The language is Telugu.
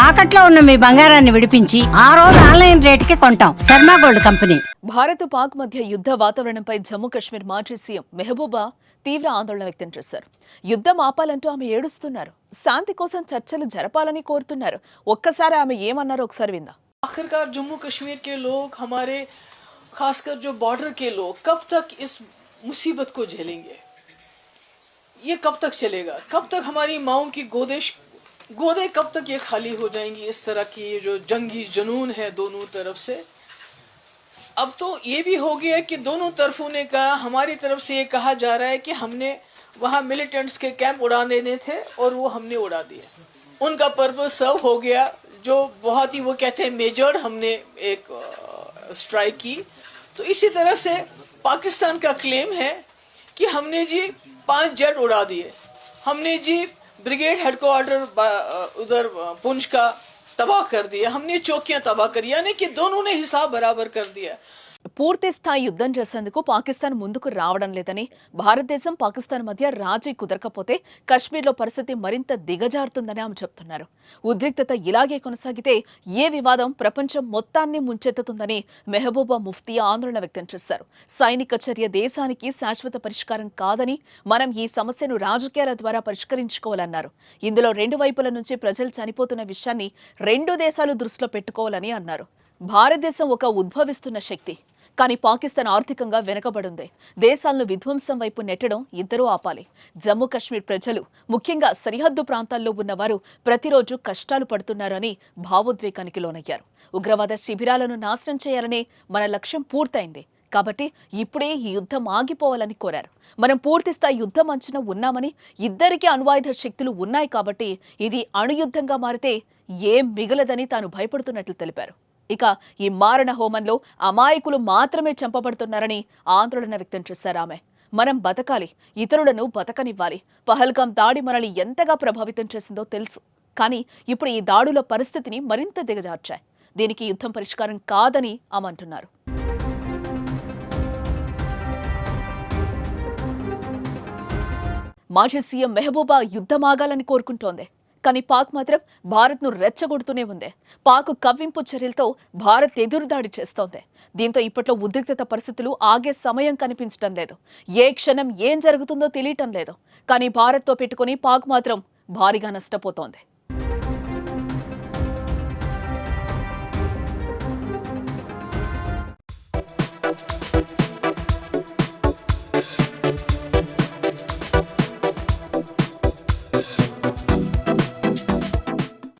తాకట్లో ఉన్న మీ బంగారాన్ని విడిపించి ఆ రోజు ఆన్లైన్ రేటుకి కొంటాం. Sharma gold company. భారత్ పాక్ మధ్య యుద్ధ వాతావరణంపై జమ్మూ కాశ్మీర్ మాజీ సీఎం మెహబూబా తీవ్ర ఆందోళన వ్యక్తం చేశారు. యుద్ధం ఆపాలంటూ ఆమె ఏడుస్తున్నారు. శాంతి కోసం చర్చలు జరపాలని కోరుతున్నారు. ఒక్కసారి ఆమె ఏమన్నారో ఒకసారి విందాం. आखिरकार जम्मू कश्मीर के लोग, हमारे खासकर जो बॉर्डर के लोग, कब तक इस मुसीबत को झेलेंगे? ये कब तक चलेगा? कब तक हमारी माओं की गोदे कब तक ये खाली हो जाएंगी? इस तरह की ये जो जंगी जुनून है दोनों तरफ से, अब तो ये भी हो गया कि दोनों तरफों ने कहा, हमारी तरफ से ये कहा जा रहा है कि हमने वहाँ मिलिटेंट्स के कैंप उड़ा देने थे और वो हमने उड़ा दिए, उनका पर्पस सर्व हो गया। जो बहुत ही वो कहते हैं मेजर्ड हमने एक स्ट्राइक की। तो इसी तरह से पाकिस्तान का क्लेम है कि हमने जी 5 जेट उड़ा दिए, हमने जी ब्रिगेड हेडक्वार्टर उधर पुंछ का तबाह कर दिया, हमने चौकियां तबाह करी, यानी कि दोनों ने हिसाब बराबर कर दिया। పూర్తి స్థాయి యుద్ధం చేసేందుకు పాకిస్తాన్ ముందుకు రావడం లేదని, భారతదేశం పాకిస్తాన్ మధ్య రాజీ కుదరకపోతే కశ్మీర్లో పరిస్థితి మరింత దిగజారుతుందని ఆమె చెబుతున్నారు. ఉద్రిక్తత ఇలాగే కొనసాగితే ఏ వివాదం ప్రపంచం మొత్తాన్ని ముంచెత్తుతుందని మెహబూబా ముఫ్తీ ఆందోళన వ్యక్తం చేశారు. సైనిక చర్య దేశానికి శాశ్వత పరిష్కారం కాదని, మనం ఈ సమస్యను రాజకీయాల ద్వారా పరిష్కరించుకోవాలన్నారు. ఇందులో రెండు వైపుల నుంచి ప్రజలు చనిపోతున్న విషయాన్ని రెండు దేశాలు దృష్టిలో పెట్టుకోవాలని అన్నారు. భారతదేశం ఒక ఉద్భవిస్తున్న శక్తి, కానీ పాకిస్తాన్ ఆర్థికంగా వెనుకబడింది. దేశాలను విధ్వంసం వైపు నెట్టడం ఇద్దరూ ఆపాలి. జమ్మూ కాశ్మీర్ ప్రజలు, ముఖ్యంగా సరిహద్దు ప్రాంతాల్లో ఉన్నవారు ప్రతిరోజు కష్టాలు పడుతున్నారని భావోద్వేగానికి లోనయ్యారు. ఉగ్రవాద శిబిరాలను నాశనం చేయాలనే మన లక్ష్యం పూర్తయింది. కాబట్టి ఇప్పుడే ఈ యుద్ధం ఆగిపోవాలని కోరారు. మనం పూర్తిస్థాయి యుద్ధం అంచున ఉన్నామని, ఇద్దరికీ అణ్వాయుధ శక్తులు ఉన్నాయి కాబట్టి ఇది అణుయుద్ధంగా మారితే ఏం మిగలదని తాను భయపడుతున్నట్లు తెలిపారు. ఇక ఈ మారణ హోమంలో అమాయకులు మాత్రమే చంపబడుతున్నారని ఆందోళన వ్యక్తం చేశారు ఆమె. మనం బతకాలి, ఇతరులను బతకనివ్వాలి. పహల్గాం దాడి మనల్ని ఎంతగా ప్రభావితం చేసిందో తెలుసు, కానీ ఇప్పుడు ఈ దాడుల పరిస్థితిని మరింత దిగజార్చాయి. దీనికి యుద్ధం పరిష్కారం కాదని ఆమె అంటున్నారు. మాజీ సీఎం మెహబూబా యుద్ధమాగాలని కోరుకుంటోంది, కానీ పాక్ మాత్రం భారత్ను రెచ్చగొడుతూనే ఉంది. పాక్ కవ్వింపు చర్యలతో భారత్ ఎదురుదాడి చేస్తోంది. దీంతో ఇప్పట్లో ఉద్రిక్తత పరిస్థితులు ఆగే సమయం కనిపించడం లేదు. ఏ క్షణం ఏం జరుగుతుందో తెలియటం లేదు. కానీ భారత్తో పెట్టుకుని పాక్ మాత్రం భారీగా నష్టపోతోంది.